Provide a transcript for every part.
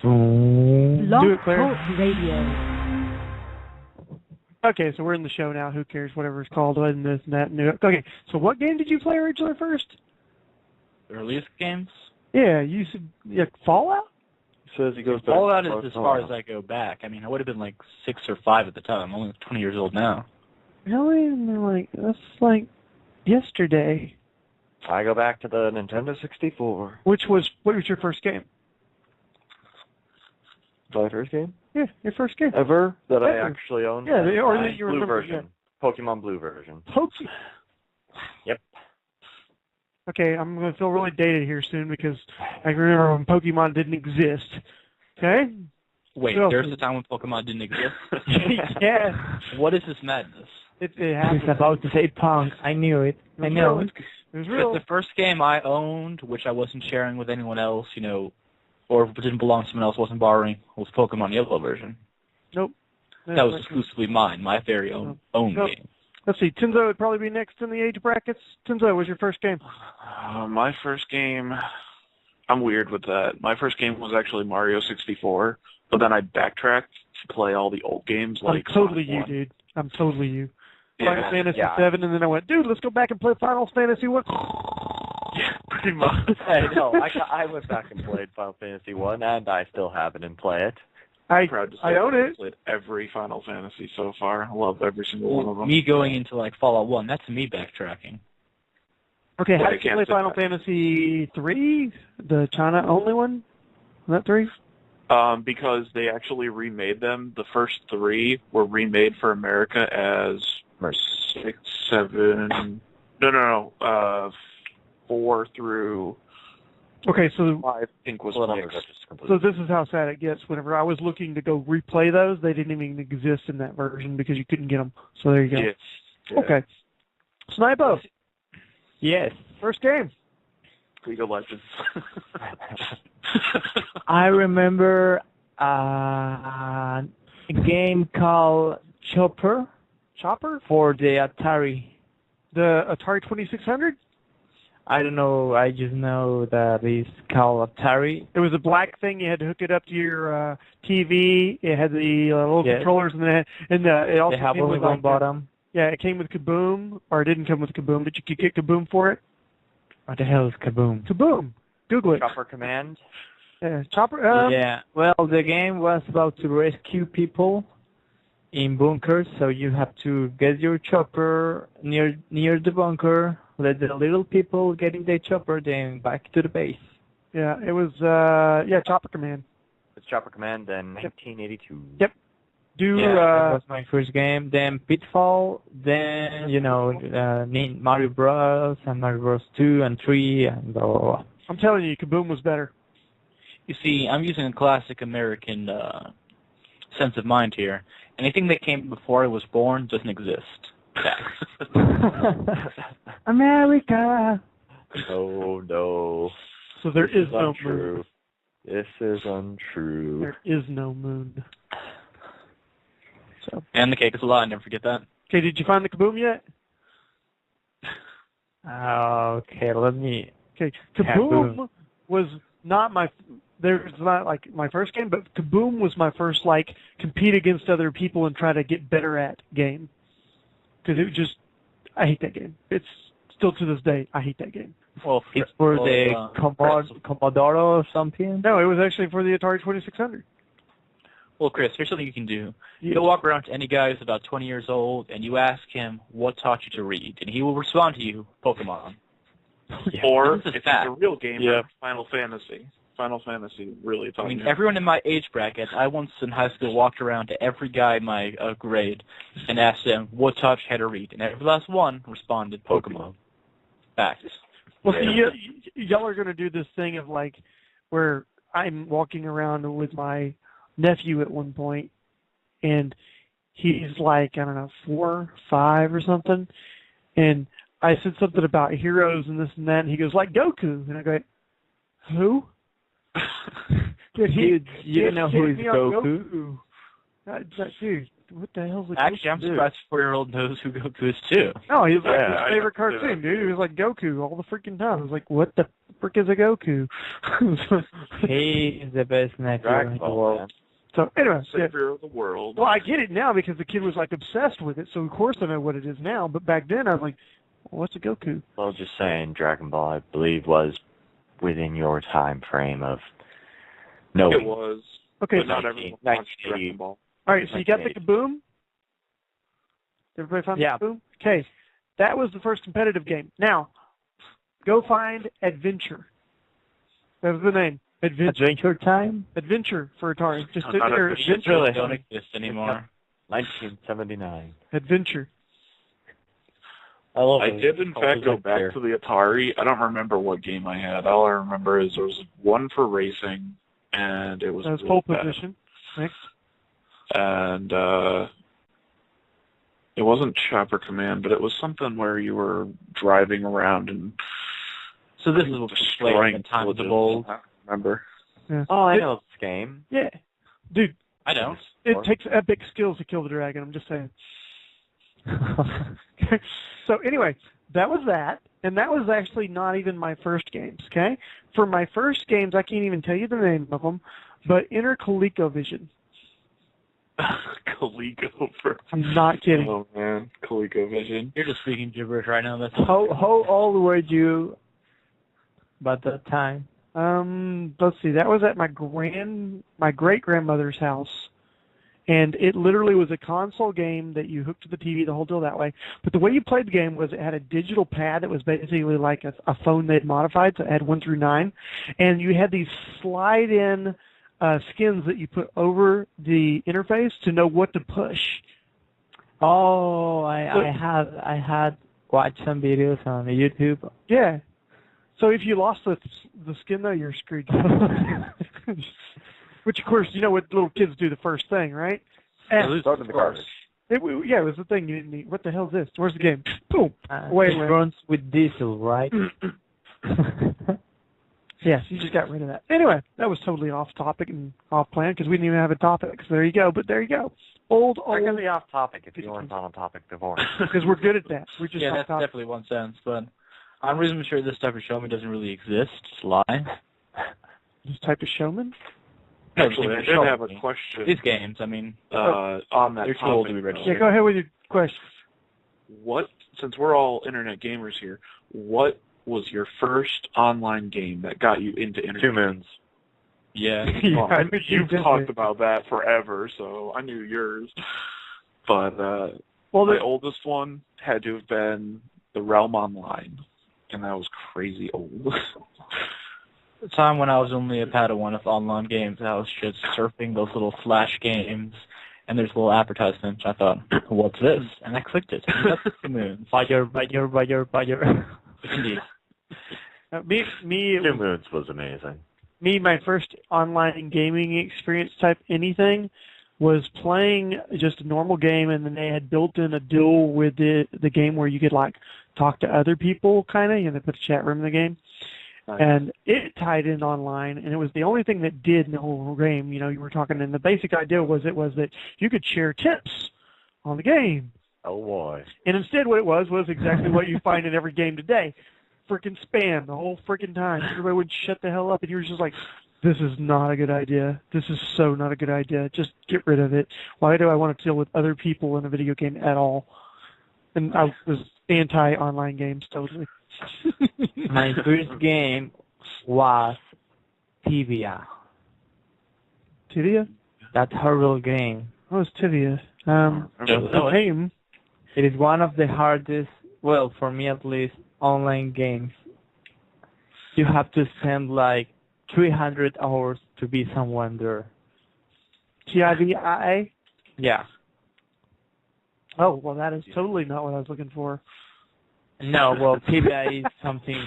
Do it, Claire. Talk Radio. Okay, so we're in the show now. Who cares? Whatever it's called, and this and that. And okay, so what game did you play originally first? Earliest games? Yeah, you said Fallout? Says he goes back. Fallout is as far as I go back. I mean, I would have been like 6 or 5 at the time. I'm only 20 years old now. Really? And that's like yesterday. I go back to the Nintendo 64. What was your first game? My first game? Yeah, your first game. Ever that I actually owned? Yeah, or that you Blue remember. version. Yeah. Pokemon Blue version. Pokemon? Yep. Okay, I'm going to feel really dated here soon because I remember when Pokemon didn't exist. Okay? Wait, there's a time when Pokemon didn't exist? Yeah. What is this madness? It happened. He's about to say punk. I knew it. I know. It was real. The first game I owned, which I wasn't sharing with anyone else, or if it didn't belong to someone else, wasn't borrowing, was Pokemon Yellow version. Nope. That was exclusively mine, my very own game. Let's see, Tenzo would probably be next in the age brackets. Tenzo, what was your first game? My first game, I'm weird with that. My first game was actually Mario 64, but then I backtracked to play all the old games. Like I'm totally you, dude. I'm totally you. Final Fantasy 7, and then I went, dude, let's go back and play Final Fantasy 1. Yeah, pretty much. No, I went back and played Final Fantasy 1, and I still have it and play it. I own it. I've played every Final Fantasy so far. I love every single one of them. Me going into Fallout 1, that's me backtracking. Okay, how did you play Final Fantasy 3? The China only one? Was that 3? Because they actually remade them. The first 3 were remade for America as 6, 7. No. 4 through. Okay, so 5, I think was mixed. So this is how sad it gets. Whenever I was looking to go replay those, they didn't even exist in that version because you couldn't get them. So there you go. Yeah. Okay. Snipo. Yes. First game. League of Legends. I remember a game called Chopper. Chopper? For the Atari. The Atari 2600? I don't know. I just know that it's called Atari. It was a black thing. You had to hook it up to your TV. It had the little controllers, and it also have came only with one bottom. Yeah, it came with Kaboom, or it didn't come with Kaboom. Did you get Kaboom for it? What the hell is Kaboom? Kaboom. Google it. Chopper Command. Yeah, Chopper. Yeah. Well, the game was about to rescue people in bunkers, so you have to get your chopper near the bunker. Let the little people get in their chopper, then back to the base. Yeah, it was, Chopper Command. It's Chopper Command in 1982. Yep. That was my first game. Then Pitfall. Then, Mario Bros. And Mario Bros. 2 and 3 and blah, blah, blah. I'm telling you, Kaboom was better. You see, I'm using a classic American sense of mind here. Anything that came before I was born doesn't exist. America. Oh, no. So there is no untrue. moon. This is untrue. There is no moon. So. And the cake is a lie, never forget that. Okay, did you find the Kaboom yet? Okay, let me... Okay, Kaboom was not my... There's not my first game, but Kaboom was my first compete against other people and try to get better at game. Because it was just, I hate that game. It's still to this day, I hate that game. Well, it's for the Commodore or something? No, it was actually for the Atari 2600. Well, Chris, here's something you can do. You walk around to any guy who's about 20 years old, and you ask him what taught you to read, and he will respond to you, Pokemon. Or, if it's a real game, Final Fantasy. Final Fantasy really taught me. Everyone in my age bracket, I once in high school walked around to every guy in my grade and asked them what taught you how to read, and every last one responded Pokemon. Facts. Well, see, y'all are going to do this thing of where I'm walking around with my nephew at one point, and he's I don't know, 4, 5 or something, and I said something about heroes and this and that, and he goes, Goku, and I go, who? Dude, you know who is Goku? Dude, what the hell's a Goku? Actually, I'm surprised a 4-year-old knows who Goku is, too. No, he's his favorite cartoon, dude. He was Goku all the freaking time. I was what the frick is a Goku? He is the best nephew Dragon in the Ball, world. man. So anyway, yeah. Savior of the world. Well, I get it now because the kid was like obsessed with it. So of course I know what it is now. But back then I was like, well, what's a Goku? Well, just saying, Dragon Ball, I believe, was within your time frame of knowing. It was. Okay. But not everyone watched 1980. Dragon Ball. All right. So you got the Kaboom. Everybody found Yeah. the Kaboom? Okay. That was the first competitive game. Now, go find Adventure. That was the name. Adventure Time? Adventure for Atari. Just Not or Adventure. Adventure. They don't exist anymore. 1979. Adventure. I did, in fact, go back to the Atari. I don't remember what game I had. All I remember is there was one for racing, and it was That was really pole bad. position. Next. And it wasn't Chopper Command, but it was something where you were driving around and So this is what we played in the time of the bulls. I don't remember. Yeah. Oh, I know this game. Yeah. Dude, I don't. it takes epic skills to kill the dragon. I'm just saying. So anyway, that was that. And that was actually not even my first games, okay? For my first games, I can't even tell you the name of them, but enter ColecoVision. ColecoVision. I'm not kidding. Oh, man. ColecoVision. You're just speaking gibberish right now. That's How old were you by that time? Let's see. That was at my great grandmother's house, and it literally was a console game that you hooked to the TV, the whole deal that way. But the way you played the game was it had a digital pad that was basically like a phone they'd modified, so it had 1 through 9, and you had these slide-in skins that you put over the interface to know what to push. Oh, I had watched some videos on YouTube. Yeah. So if you lost the skin, though, you're screwed. Which, of course, you know what little kids do the first thing, right? And Starting the garbage. it was the thing you didn't need. What the hell is this? Where's the game? Boom. Wait. It runs with diesel, right? Yes, you just got rid of that. Anyway, that was totally off topic and off plan because we didn't even have a topic. So there you go. But there you go. Old. We're going to be off topic if you weren't on topic before. Because we're good at that. We're just yeah, off that's topic. definitely one sense. But I'm reasonably sure this type of showman doesn't really exist. It's a lie. This type of showman? Actually, I did have a question. These games, I mean, on that they're too old to be topic, registered. Yeah, go ahead with your question. What, since we're all internet gamers here, what was your first online game that got you into internet? 2 Moons. Yeah. Well, I I knew mean, you you've did talked it. about that forever, so I knew yours. But Well, my oldest one had to have been The Realm Online, and that was crazy old. The time when I was only a Padawan of online games, I was just surfing those little flash games, and there's a little advertisement. I thought, what's this? And I clicked it. And that's the moon. Fire. Indeed. me, 2 Moons was amazing. my first online gaming experience type anything was playing just a normal game, and then they had built in a deal with the game where you could like talk to other people, kind of. You know, they put a chat room in the game. And it tied in online, and it was the only thing that did in the whole game. You know, you were talking, and the basic idea was that you could share tips on the game. Oh, boy. And instead what it was exactly what you find in every game today. Freaking spam the whole freaking time. Everybody would shut the hell up, and you were just like, this is not a good idea. This is so not a good idea. Just get rid of it. Why do I want to deal with other people in a video game at all? And I was anti-online games totally. My first game was Tibia. Tibia? That horrible game. What was Tibia? The name. It is one of the hardest, well, for me at least, online games. You have to spend like 300 hours to be someone there. Tibia? Yeah. Oh, well, that is totally not what I was looking for. No, well, tibia is something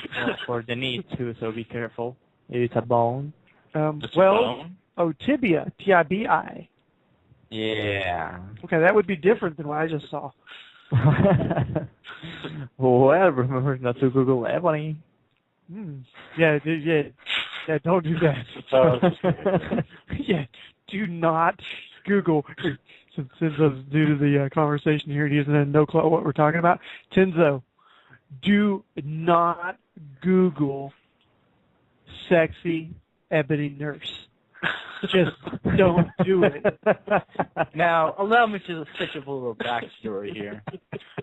for the knee too, so be careful. It is a bone. Tibia, T-I-B-I. Yeah. Okay, that would be different than what I just saw. Well, remember not to Google Ebony. Yeah, don't do that. Yeah, do not Google. Since Tenzo's due to the conversation here, he doesn't have no clue what we're talking about. Tenzo, do not Google sexy ebony nurse. Just don't do it. Now, allow me to stitch up a little backstory here.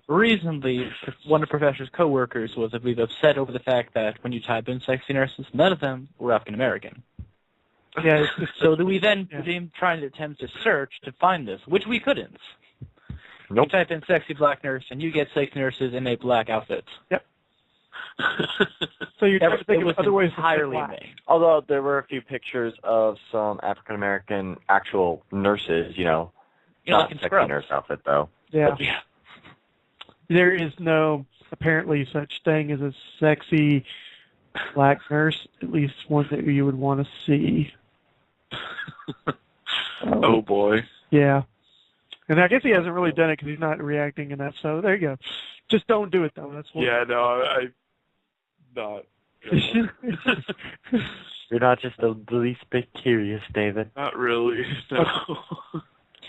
Recently, one of Professor's co-workers was, I believe, upset over the fact that when you type in sexy nurses, none of them were African-American. Yeah. So do we then begin trying to attempt to search to find this, which we couldn't. Nope. You type in sexy black nurse, and you get sexy nurses in a black outfit. Yep. So you're trying to think of other ways to entirely black. me. Although there were a few pictures of some African American actual nurses, not like in sexy Scrubs. nurse outfit though. Yeah. But yeah. There is no, apparently, such thing as a sexy black nurse, at least one that you would want to see. Oh boy. Yeah. And I guess he hasn't really done it because he's not reacting enough, so there you go. Just don't do it, though. That's what. Yeah, no, I'm not. You're not just the least bit curious, David. Not really. No.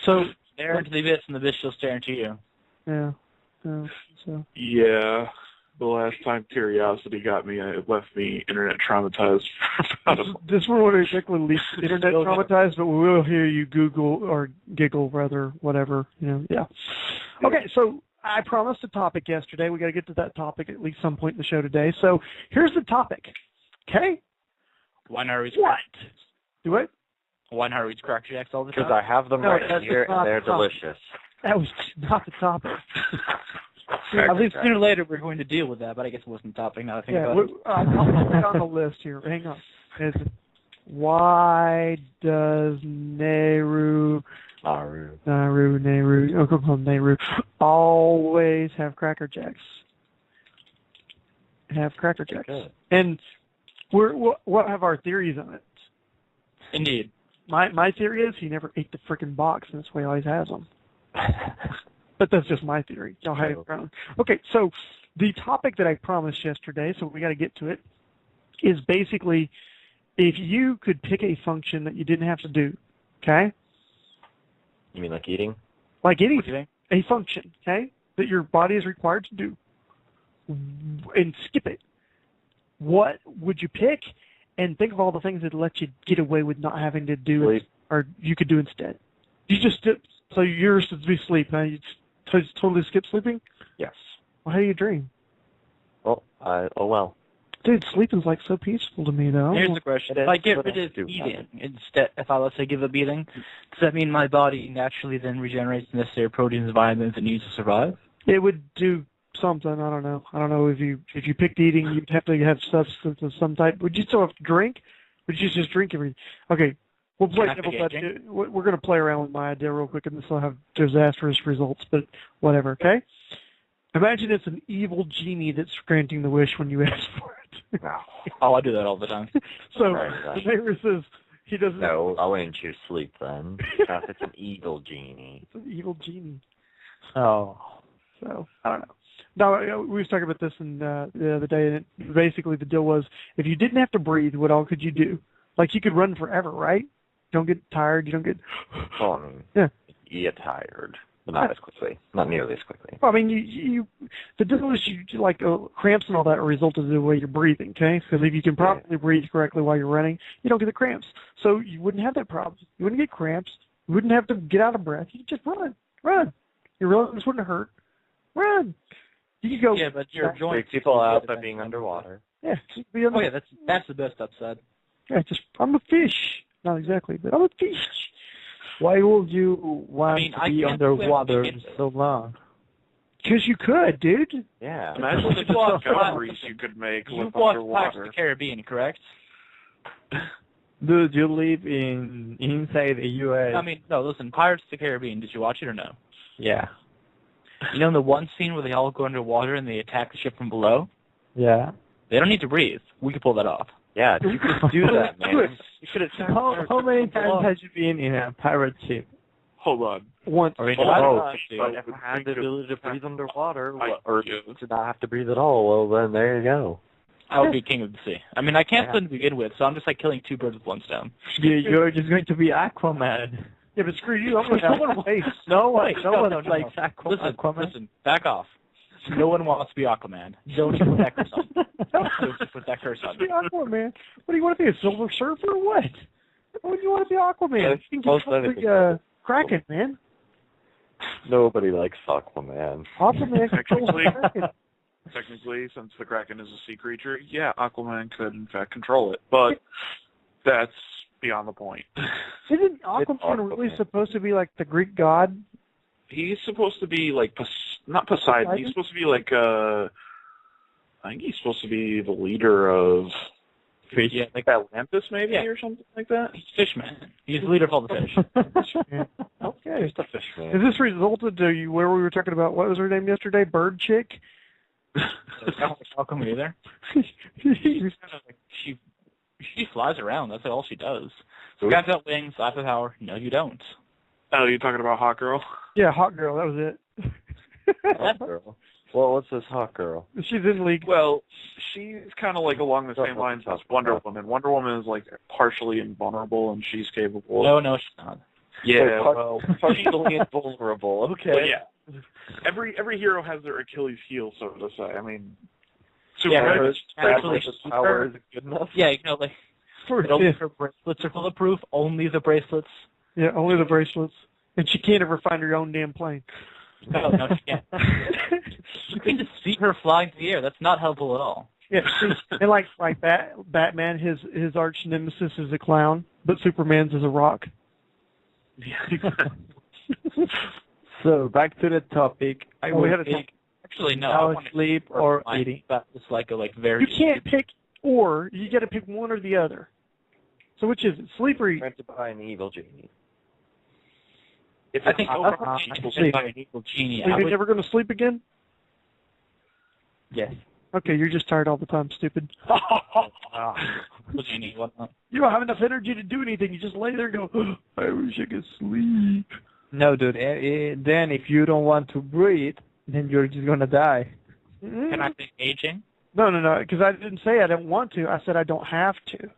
So, Stare into the abyss, and the abyss will stare into you. yeah. So. Yeah. The last time curiosity got me, it left me internet traumatized for about a month. This one would exactly leave internet traumatized, but we will hear you Google or giggle, rather, whatever. Yeah. Okay, so I promised a topic yesterday. We got to get to that topic at least some point in the show today. So here's the topic. Okay? Why not read What? Do it? Why not read Cracker Jacks all the time? Because I have them No, right that's here not and they're the topic. delicious. That was not the topic. At least sooner or later we're going to deal with that, but I guess it wasn't the topic now that I think about it. I'll put it on the list here. Hang on. Why does Nehru always have Cracker Jacks? Good. And what have our theories on it? Indeed. My theory is he never ate the frickin' box, and that's why he always has them. But that's just my theory. Y'all have your own. Okay, so the topic that I promised yesterday, so we got to get to it, is basically if you could pick a function that you didn't have to do, okay? You mean like eating? Like What do you anything, think? a function, okay, that your body is required to do, and skip it. What would you pick? And think of all the things that let you get away with not having to do it, or you could do instead. You just so yours would be sleep. Huh? You just totally skip sleeping? Yes. Well, how do you dream? Well, well. Dude, sleeping's like so peaceful to me, though. Here's the question. It If I is, get but rid I of do eating instead, if I, let's say, give up eating, does that mean my body naturally then regenerates the necessary proteins and vitamins it needs to survive? It would do something. I don't know. I don't know if you picked eating, you'd have to have substance of some type. Would you still have to drink? Would you just drink everything? Okay, we'll play. We're going to play around with my idea real quick, and this will have disastrous results. But whatever. Okay. Imagine it's an evil genie that's granting the wish when you ask for it. No. Oh, I do that all the time. So Right. the neighbor says he doesn't. No, I wouldn't choose sleep then. Because it's an evil genie. It's an evil genie. Oh. So I don't know. No, we was talking about this in the other day, and basically the deal was if you didn't have to breathe, what all could you do? Like you could run forever, right? You don't get tired. You don't get. Well, I mean, Yeah. you get tired, but not as quickly. Not nearly as quickly. Well, I mean, you the deal is you like cramps and all that are a result of the way you're breathing, okay? Because if you can properly breathe correctly while you're running, you don't get the cramps. So you wouldn't have that problem. You wouldn't get cramps. You wouldn't have to get out of breath. You could just run. Your lungs wouldn't hurt. Run. You could go. Yeah, but your joints. Freak people out by being underwater. Yeah. Be Oh yeah, that's the best upside. Yeah, I'm a fish. Not exactly, but I'm a fish. Why would you want I to be can't underwater swim to so long? Because you could, dude. Yeah. Imagine the discoveries you could make You with watched Pirates of underwater. the Caribbean, correct? Dude, you live inside the U.S. I mean, no, listen, Pirates of the Caribbean, did you watch it or no? Yeah. You know the one scene where they all go underwater and they attack the ship from below? Yeah. They don't need to breathe. We could pull that off. Yeah, you could do that, man. You could attack How many times have you been in a pirate ship? Hold on. Once. Or in Oh, a no, boat, but if I had the ability to breathe underwater, I- or yeah. to not have to breathe at all, well, then there you go. I would be king of the sea. I mean, I can't swim to begin with, so I'm just like killing two birds with one stone. You're just going to be Aquaman. Yeah, but screw you. I'm going to waste. No one Wait, no, likes no. Aquaman. Listen, back off. No one wants to be Aquaman. Don't you put that curse on. Don't you put that curse on. Be Aquaman. What do you want to be, a Silver Surfer or what? Why would you want to be Aquaman? You can most control anything. the Kraken, man. Nobody likes Aquaman. Aquaman controls the Kraken. Technically, since the Kraken is a sea creature, yeah, Aquaman could in fact control it, but that's beyond the point. Isn't Aquaman really supposed to be like the Greek god? He's supposed to be like not Poseidon. He's supposed to be like I think he's supposed to be the leader of Fish. Yeah, like Atlantis, maybe, or something like that. He's Fishman. He's the leader of all the fish. Okay. Just a fish man. Has this resulted to you where we were talking about, what was her name yesterday? Bird Chick? Aquaman either. She flies around. That's all she does. So guys got wings, I have the power. No, you don't. Oh, you're talking about Hot Girl? Yeah, Hot Girl, that was it. Hot girl. Well, what's this hot girl? She's in league. Well, she's kind of like along the same lines as Wonder Woman. Wonder Woman is like partially invulnerable, and she's capable. No, she's not. Yeah, well, partially invulnerable. Okay. Well, yeah. Every hero has their Achilles heel, so to say. I mean, Superman. Actually, power is good enough. Yeah, like her bracelets are bulletproof. Only the bracelets. Yeah, only the bracelets. And she can't ever find her own damn plane. No, she can't. You can just see her flying through the air. That's not helpful at all. Yeah, and like Batman, his arch nemesis is a clown, but Superman's is a rock. So back to the topic. We had a Actually, no. Now sleep or eating. It's like a very. You can't pick or. You got to pick one or the other. So which is it? Sleep or eat? Granted by an evil genie. I think sleep. by an evil genie. Are you never going to sleep again? Yes. Okay, you're just tired all the time, stupid. Evil genie, whatnot. You don't have enough energy to do anything. You just lay there and go, I wish I could sleep. No, dude. Then if you don't want to breathe, then you're just going to die. Can I pick aging? No, because I didn't say I don't want to. I said I don't have to.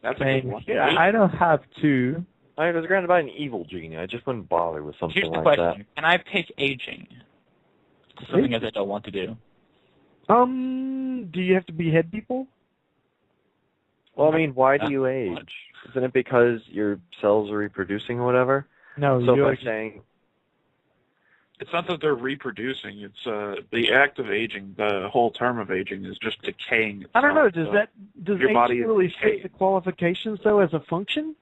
That's a good one. I don't have to. I was granted by an evil genie. I just wouldn't bother with something Here's the like question. Can I pick aging? Something that I don't want to do. Do you have to behead people? Well, I mean, why do you age? Isn't it because your cells are reproducing or whatever? No, so by saying... It's not that they're reproducing. It's the act of aging. The whole term of aging is just decaying itself. I don't know. Does your body aging really fit the qualifications, though, as a function?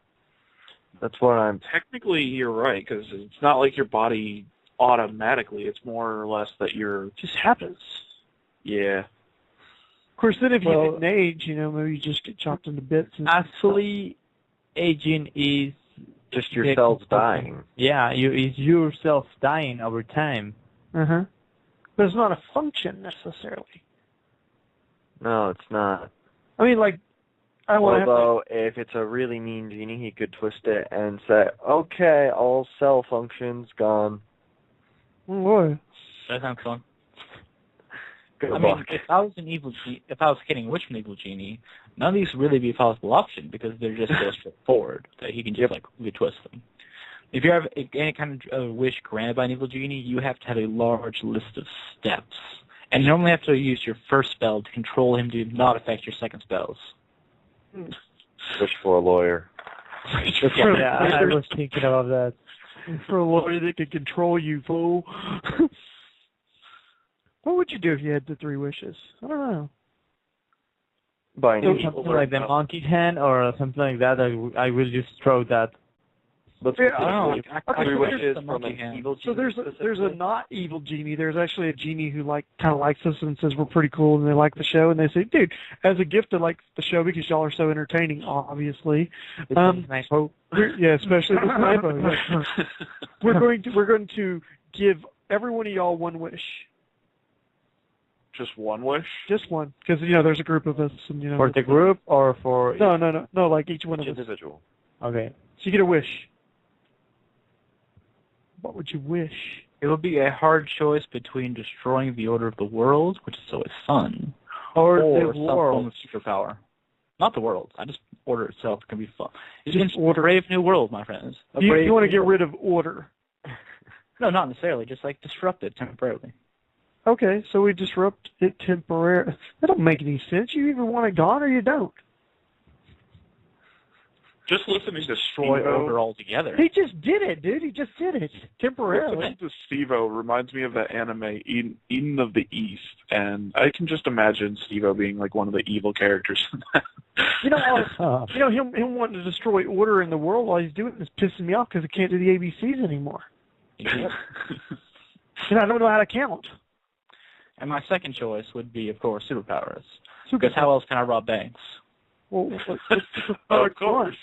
That's what I'm... Technically, you're right, because it's not like your body automatically. It's more or less that you're... Just happens. Yeah. Of course, then if you didn't age, maybe you just get chopped into bits. Actually, aging is... just your cells dying. Yeah, it's yourself dying over time. Uh-huh. But it's not a function, necessarily. No, it's not. I mean, like... Although, if it's a really mean genie, he could twist it and say, okay, all cell functions gone. Oh, boy. That sounds fun. Good luck. Mean, if I was getting a wish from an evil genie, none of these would really be a possible option because they're just so straightforward that he can just twist them. If you have any kind of wish granted by an evil genie, you have to have a large list of steps, and you normally have to use your first spell to control him to not affect your second spells. Wish for a lawyer. Yeah, I was thinking about that. For a lawyer that could control you, fool. What would you do if you had the 3 wishes? I don't know. By Something like the monkey hand or something like that. I will just throw that. But I don't know. Okay, 3 wishes the from monkey an hand. evil So genie. there's a not evil genie. There's actually a genie who kind of likes us and says we're pretty cool and they like the show and they say, dude, as a gift I like the show because y'all are so entertaining. Obviously, Nice hope. especially with Typo. Yeah. We're going to give every one of y'all 1 wish. Just one wish? Just one, because there's a group of us, and For the group or for... No, like each one of us. Individual. Okay. So you get a wish. What would you wish? It would be a hard choice between destroying the order of the world, which is always fun, Or or the some form world. of superpower. Not the world. Order itself can be fun. It's Just just a brave new world, my friends. You want to get rid of order. No, not necessarily. Just like disrupt it temporarily. Okay, so we disrupt it temporarily. That don't make any sense. You either want it gone or you don't. Just listening to Destroy Steve-O, order altogether. He just did it, dude. He just did it temporarily. listening to Steve-O reminds me of that anime Eden of the East, and I can just imagine Steve-O being like one of the evil characters in that. Him wanting to destroy order in the world, all he's doing is pissing me off because I can't do the ABCs anymore. Yep. And I don't know how to count. And my second choice would be, of course, superpowers. Because how else can I rob banks? Well, Of course.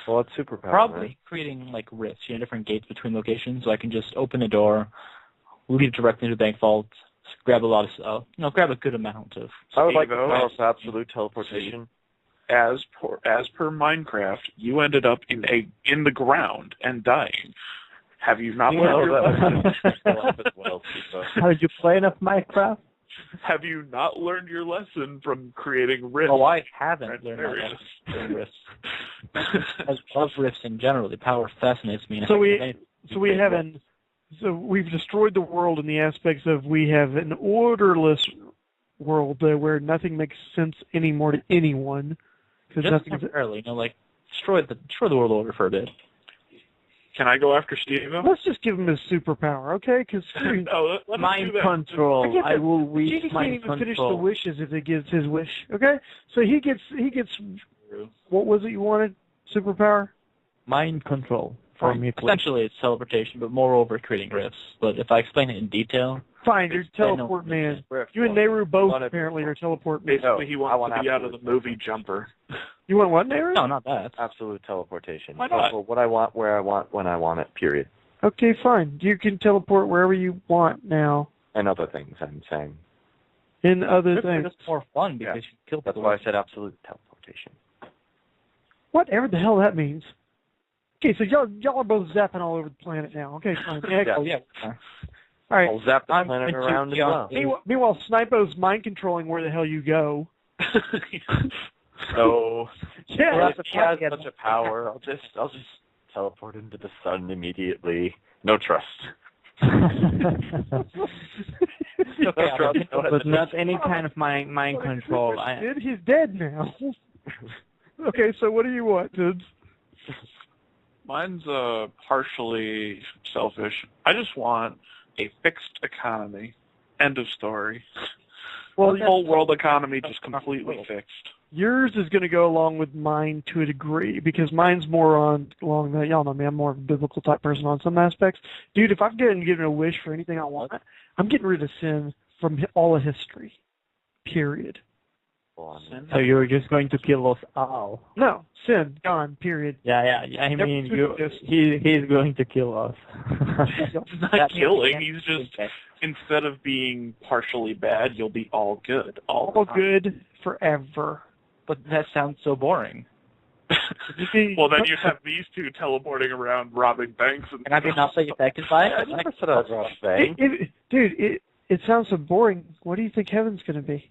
Well, it's superpower. Probably Right? creating like rifts, different gates between locations, so I can just open the door, lead it directly to the bank vault, grab a lot of, grab a good amount of. I would like the Steve-O. power of absolute teleportation. As per Minecraft, you ended up in the ground and dying. Have you not learned your lesson? How did you play enough Minecraft? Have you not learned your lesson from creating rifts? Oh, I haven't learned Areas? that about rifts. I love rifts in general. The power fascinates me. So we've destroyed the world in the aspects of we have an orderless world where nothing makes sense anymore to anyone. Just temporarily, destroy the world order for a bit. Can I go after Steve-O? Let's just give him his superpower, okay? Because No, let him Mind do that. control. I will wish he can't mind even control. finish the wishes if he gives his wish, okay? So he gets. What was it you wanted? Superpower? Mind control for me, please. Essentially, it's teleportation, but moreover, creating rifts. But if I explain it in detail, Fine, you're teleport man. You and Nehru both apparently are teleport man. Basically, he wants to be out of the movie Jumper. You want what, Nehru? no, not that. Absolute teleportation. Why not? For what I want, where I want, when I want it, period. Okay, fine. You can teleport wherever you want now. And other things, I'm saying. In other Rifts are things. just more fun because you kill That's people. why I said absolute teleportation. Whatever the hell that means. Okay, so y'all are both zapping all over the planet now. Okay, fine. Yeah. Oh, yeah. All right. I'll zap the I'm planet into around as well. Meanwhile, Snipo's mind controlling where the hell you go. So, Yeah. if he has such a power, I'll just teleport into the sun immediately. No trust. But not any kind of mind control. He's dead now. Okay, so what do you want, dudes? Mine's partially selfish. I just want a fixed economy. End of story. Well, The whole world economy just completely fixed. yours is going to go along with mine to a degree because mine's more along the, y'all know me, I'm more of a biblical type person on some aspects. Dude, if I'm getting given a wish for anything I want, I'm getting rid of sin from all of history. Period. So you're just going to kill us all? No, sin, gone, period. Yeah. I mean, he's going to kill us. He's not killing. He's just, instead of being partially bad, you'll be all good. All good forever. But that sounds so boring. Well, then you have these two teleporting around robbing banks. And I be not so affected by it? I never said I was robbing banks. Dude, it sounds so boring. What do you think heaven's going to be?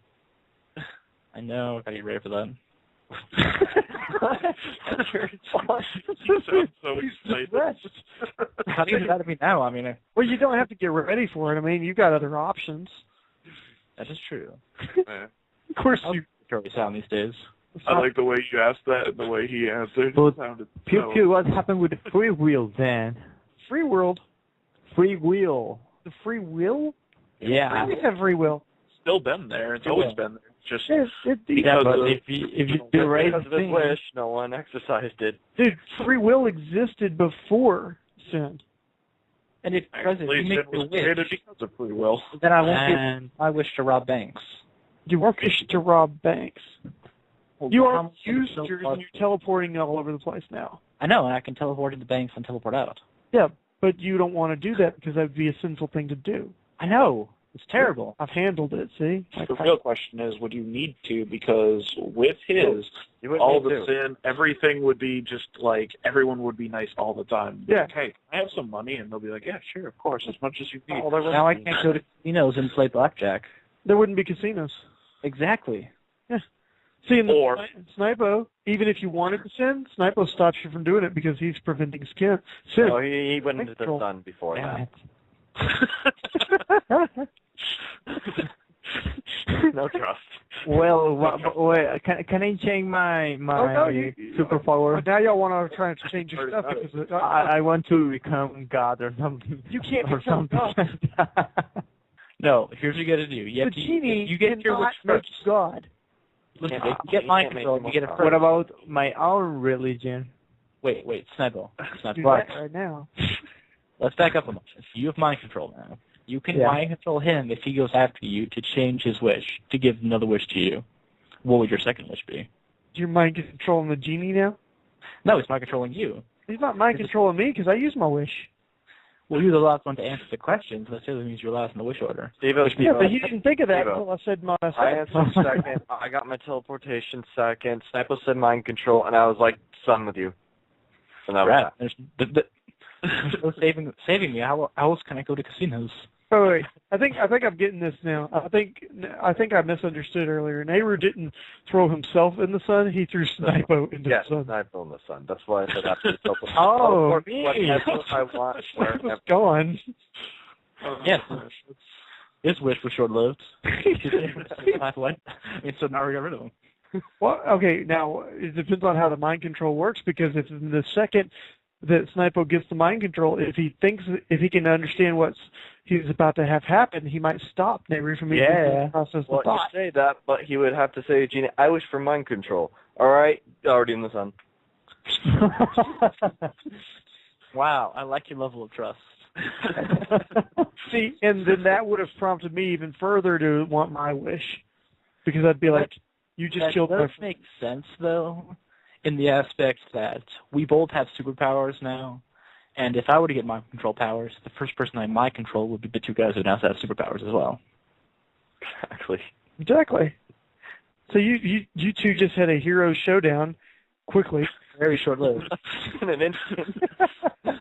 I know. Gotta get ready for that. You sound so excited. How do you do that to me now? I mean, Well, you don't have to get ready for it. I mean, you've got other options. that is true. Yeah. Of course you... Very sound these days. I like the way you asked that and the way he answered. But It sounded Pewpew, what happened with the free will then? Free world. Free will. The free will? Yeah. We have free will. still been there. It's always been there. Just Yeah, because but of, if you do right Because of his thing, wish, no one exercised it. dude, free will existed before sin. And if actually, you sin make the was created wish, because of free will. then I won't and get my wish to rob banks. You wish to rob banks. Well, You how are much users is so and you're teleporting all over the place now. I know, and I can teleport into banks and teleport out. Yeah, but you don't want to do that because that would be a sinful thing to do. I know. It's terrible. I've handled it, see? The real question is, would you need to? Because with his, You wouldn't all need the to. sin, everything would be just like, everyone would be nice all the time. Yeah. Like, hey, I have some money, and they'll be like, yeah, sure, of course, as much as you need. Now I can't go to casinos and play blackjack. There wouldn't be casinos. Exactly. See, in the Or- Snipo, even if you wanted to sin, Snipo stops you from doing it because he's preventing sin. No, he went into the Control. sun before Damn that. it. No trust. Well, can I change my superpower? But now y'all want to try to change your stuff because I want to become God or something. You can't or become something. God. No, here's what you got to do. You have The to. genie You get your wish cannot first. make God. Listen, Yeah, you get you mind can't make control. him You get it a first. What about my own religion? Wait, Snipo. Do Snipo. that right now. Let's back up a moment. You have mind control now. You can Yeah. mind control him if he goes after you to change his wish, to give another wish to you. What would your second wish be? Do you mind controlling the genie now? No, he's mind controlling you. He's not mind controlling me because I use my wish. Well, you're the last one to answer the questions. That certainly means you're last in the wish order. Steve-O, Yeah, but he didn't think of that Steve-O. until I said my I second. answered second. I got my teleportation second. Snipo said mind control, and I was like, sun with you. And that was Right. that. There's no saving me. How else can I go to casinos? Oh wait, I think I'm getting this now. I think I misunderstood earlier. Nehru didn't throw himself in the sun; he threw Snipo into Yes, the sun. Snipo in the sun. That's why I said after the teleport. Oh, Teleport me. whenever I want, Snipo's wherever. gone. Yes. His wish was short-lived. What? And so now we got rid of him. Well, okay, now it depends on how the mind control works because if in the second that Snipo gets the mind control, if he can understand he's about to have happen, he might stop Nehru from even Yeah. process the Well, you thought. say that, but he would have to say, Genie, I wish for mind control. All right, already in the sun. Wow, I like your level of trust. See, and then that would have prompted me even further to want my wish, because I'd be like, "You just That killed my does friend." make sense, though, in the aspect that we both have superpowers now, and if I were to get mind control powers, the first person I mind control would be the two guys who now have superpowers as well. Exactly. Exactly. So you two just had a hero showdown quickly. Very short-lived. In an instant.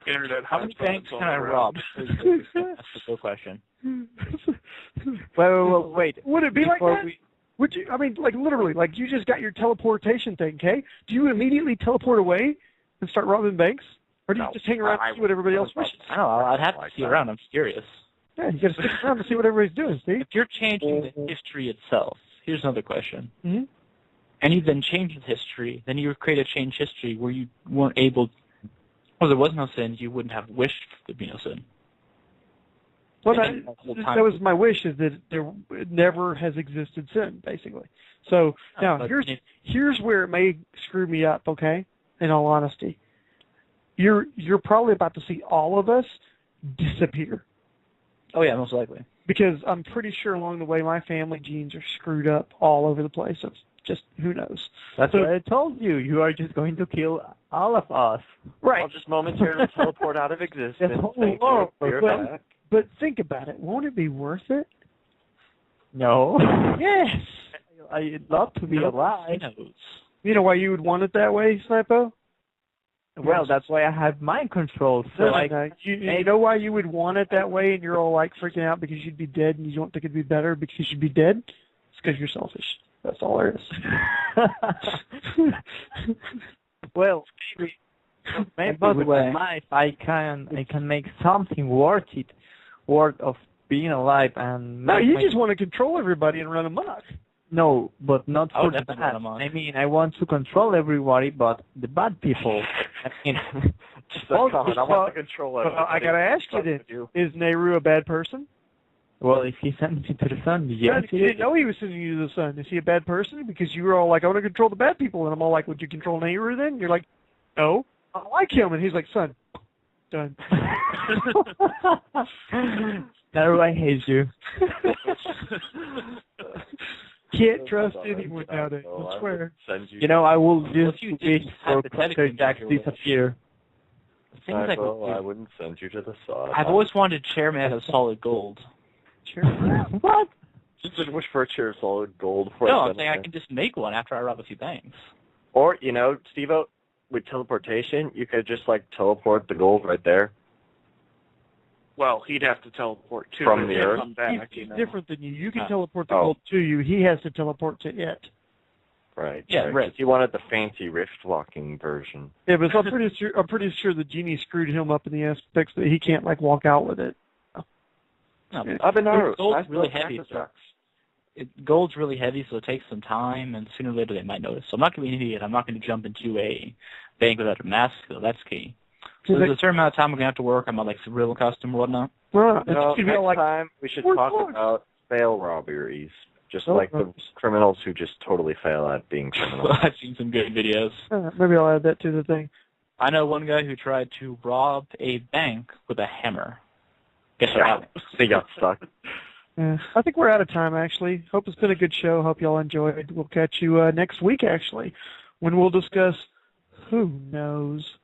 Internet How many banks hotspots can I all rob? around. That's the real question. Wait. Would it be like Before that? Would you? I mean, like literally, like you just got your teleportation thing, okay? Do you immediately teleport away and start robbing banks, or do you No. just hang around and see what everybody else wishes? I don't know. I'd have to Like see that. around. I'm curious. Yeah, you got to stick around to see what everybody's doing. See? If you're changing the history itself, here's another question. Mm-hmm. And you then change the history, then you create a changed history where you weren't able, or there was no sin, you wouldn't have wished there'd be no sin. Well, And the whole time- that was my wish, is that there never has existed sin, basically. So now But here's where it may screw me up. Okay, in all honesty, you're probably about to see all of us disappear. Oh yeah, most likely. Because I'm pretty sure along the way my family genes are screwed up all over the place. So it's just, who knows? That's So- what I told you. You are just going to kill all of us. Right. I'll just momentarily teleport out of existence. Yes, Thank oh, you. We're but- back. But think about it. Won't it be worth it? No. Yes. I'd love to be alive. Knows. You know why you would want it that way, Snipo? Well, that's why I have mind control. So You know why you would want it that way, and you're all like freaking out because you'd be dead, and you don't think it'd be better because you'd be dead? It's because you're selfish. That's all there is. well, maybe by the with way- my life I can make something worth of being alive and. No, make you my- just want to control everybody and run amok. No, but not I would for definitely that. run amok. I mean, I want to control everybody, but the bad people. I mean, Just that comment. I want to control Well, everybody. I gotta ask you then: is Nehru a bad person? well, if he sends me to the sun, No, yes, you didn't know he was sending you to the sun. Is he a bad person? Because you were all like, I want to control the bad people. And I'm all like, would you control Nehru then? You're like, no, I like him. And he's like, son, done. Nehru, I hate you. Can't trust anyone nowadays, I swear. Send you. You know, I will Well, just if you wish didn't for hypothetically Professor Jack make your wish. disappear. Things like Snipo, I wouldn't send you to the sun. I've always wanted chairman out of solid gold. Sure. What? just wish for a chair of solid gold. For No, a I'm saying I senator. can just make one after I rob a few banks. Or Steve-O, with teleportation, you could just like teleport the gold right there. Well, he'd have to teleport to From it the and Earth? come back. He's different than you. You can Oh. teleport the Oh. gold to you. He has to teleport to it. Right. Yeah, right. Rift. He wanted the fancy Rift walking version. Yeah, but I'm pretty sure the genie screwed him up in the aspects that he can't like walk out with it. No, Abinaru, gold's really nice heavy. cactus rocks. Gold's really heavy, so it takes some time, and sooner or later they might notice. So I'm not going to be an idiot. I'm not going to jump into a bank without a mask, though. That's key. So there's a certain amount of time I'm going to have to work on my like real custom or whatnot. Well, Next time we should talk about fail robberies, just like the criminals who just totally fail at being criminals. I've seen some good videos. Maybe I'll add that to the thing. I know one guy who tried to rob a bank with a hammer. Guess what happened? He got stuck. Yeah, I think we're out of time, actually. Hope it's been a good show. Hope y'all enjoyed. We'll catch you next week, actually, when we'll discuss Who Knows.